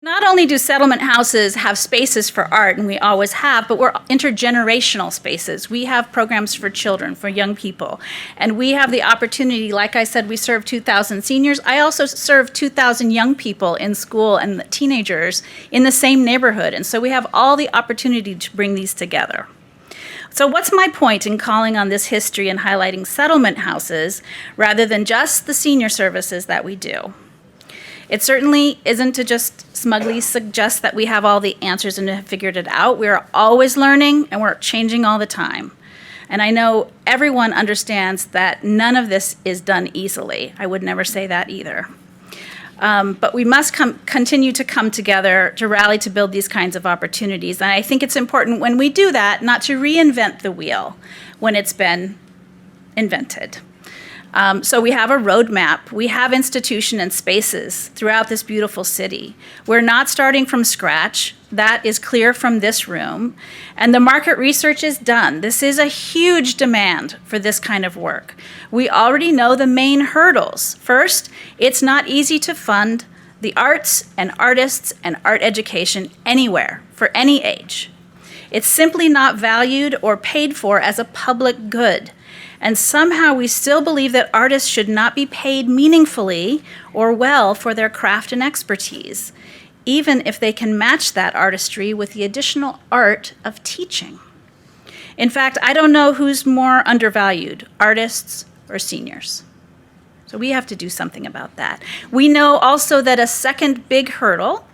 Not only do settlement houses have spaces for art, and we always have, but we're intergenerational spaces. We have programs for children, for young people. And we have the opportunity, like I said, we serve 2,000 seniors. I also serve 2,000 young people in school and teenagers in the same neighborhood. And so we have all the opportunity to bring these together. So what's my point in calling on this history and highlighting settlement houses rather than just the senior services that we do? It certainly isn't to just smugly suggest that we have all the answers and have figured it out. We're always learning and we're changing all the time. And I know everyone understands that none of this is done easily. I would never say that either. But we must continue to come together to rally to build these kinds of opportunities. And I think it's important when we do that not to reinvent the wheel when it's been invented. So we have a roadmap. We have institutions and spaces throughout this beautiful city. We're not starting from scratch. That is clear from this room. And the market research is done. This is a huge demand for this kind of work. We already know the main hurdles. First, it's not easy to fund the arts and artists and art education anywhere for any age. It's simply not valued or paid for as a public good. And somehow we still believe that artists should not be paid meaningfully or well for their craft and expertise, even if they can match that artistry with the additional art of teaching. In fact, I don't know who's more undervalued, artists or seniors. So we have to do something about that. We know also that a second big hurdle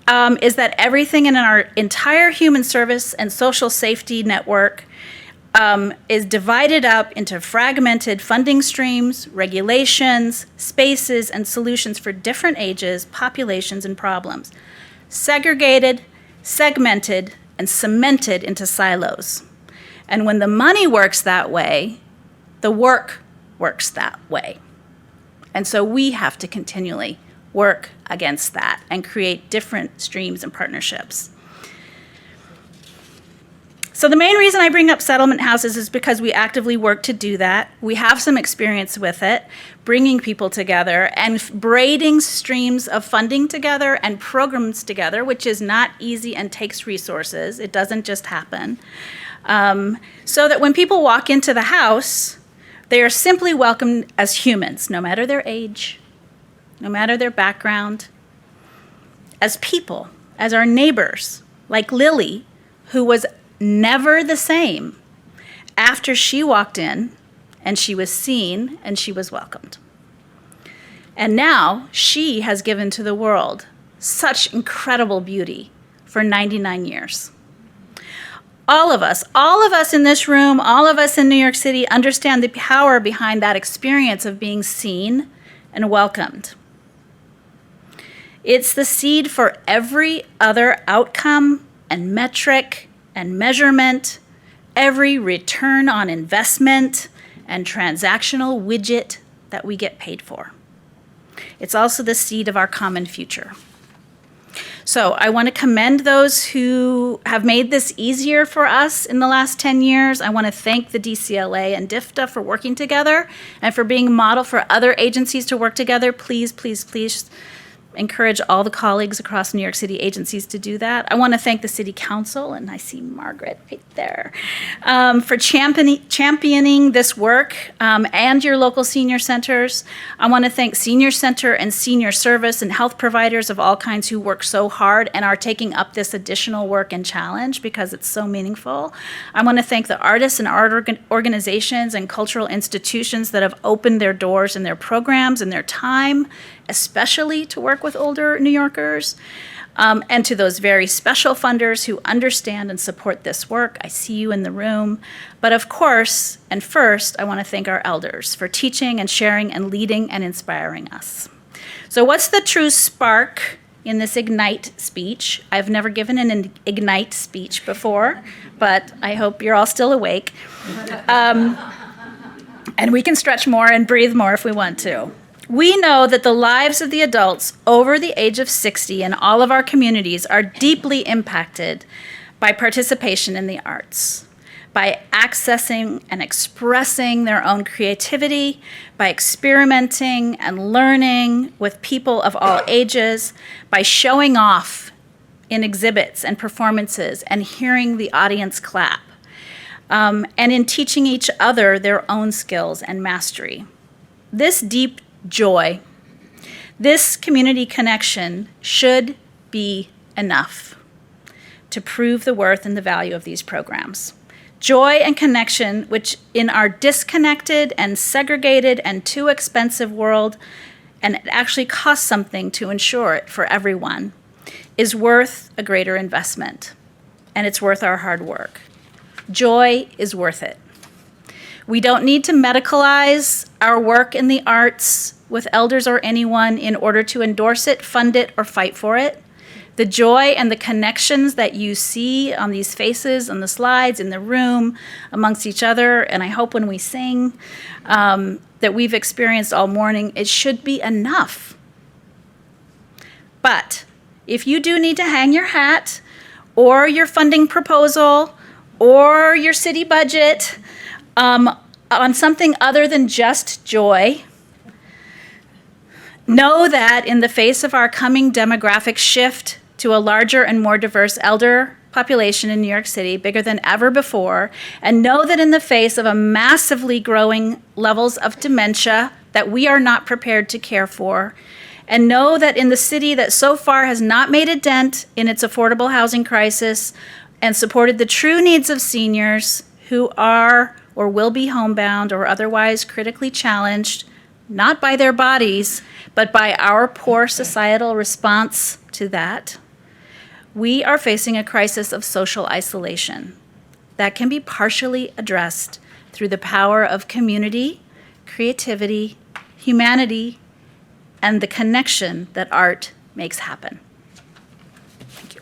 is that everything in our entire human service and social safety network is divided up into fragmented funding streams, regulations, spaces, and solutions for different ages, populations, and problems. Segregated, segmented, and cemented into silos. And when the money works that way, the work works that way. And so we have to continually work against that and create different streams and partnerships. So the main reason I bring up settlement houses is because we actively work to do that. We have some experience with it, bringing people together and braiding streams of funding together and programs together, which is not easy and takes resources. It doesn't just happen. So that when people walk into the house, they are simply welcomed as humans, no matter their age, no matter their background, as people, as our neighbors, like Lily, who was never the same after she walked in and she was seen and she was welcomed. And now she has given to the world such incredible beauty for 99 years. All of us in this room, all of us in New York City understand the power behind that experience of being seen and welcomed. It's the seed for every other outcome and metric and measurement, every return on investment and transactional widget that we get paid for. It's also the seed of our common future. So I want to commend those who have made this easier for us in the last 10 years. I want to thank the DCLA and DFTA for working together and for being a model for other agencies to work together. Please, please, please encourage all the colleagues across New York City agencies to do that. I want to thank the City Council, and I see Margaret right there, for championing this work and your local senior centers. I want to thank Senior Center and senior service and health providers of all kinds who work so hard and are taking up this additional work and challenge because it's so meaningful. I want to thank the artists and art organizations and cultural institutions that have opened their doors and their programs and their time, especially to work with older New Yorkers, and to those very special funders who understand and support this work. I see you in the room. But of course, and first, I want to thank our elders for teaching and sharing and leading and inspiring us. So what's the true spark in this Ignite speech? I've never given an Ignite speech before, but I hope you're all still awake. And we can stretch more and breathe more if we want to. We know that the lives of the adults over the age of 60 in all of our communities are deeply impacted by participation in the arts. by accessing and expressing their own creativity, by experimenting and learning with people of all ages, by showing off in exhibits and performances and hearing the audience clap, and in teaching each other their own skills and mastery. This deep joy, this community connection should be enough to prove the worth and the value of these programs. Joy and connection, which in our disconnected and segregated and too expensive world, and it actually costs something to ensure it for everyone, is worth a greater investment, and it's worth our hard work. Joy is worth it. We don't need to medicalize our work in the arts with elders or anyone in order to endorse it, fund it, or fight for it. The joy and the connections that you see on these faces, on the slides, in the room, amongst each other, and I hope when we sing, that we've experienced all morning, it should be enough. But if you do need to hang your hat, or your funding proposal, or your city budget on something other than just joy, know that in the face of our coming demographic shift to a larger and more diverse elder population in New York City, bigger than ever before, and know that in the face of a massively growing levels of dementia that we are not prepared to care for, and know that in the city that so far has not made a dent in its affordable housing crisis and supported the true needs of seniors who are or will be homebound or otherwise critically challenged, not by their bodies, but by our poor societal response to that, we are facing a crisis of social isolation that can be partially addressed through the power of community, creativity, humanity, and the connection that art makes happen. Thank you.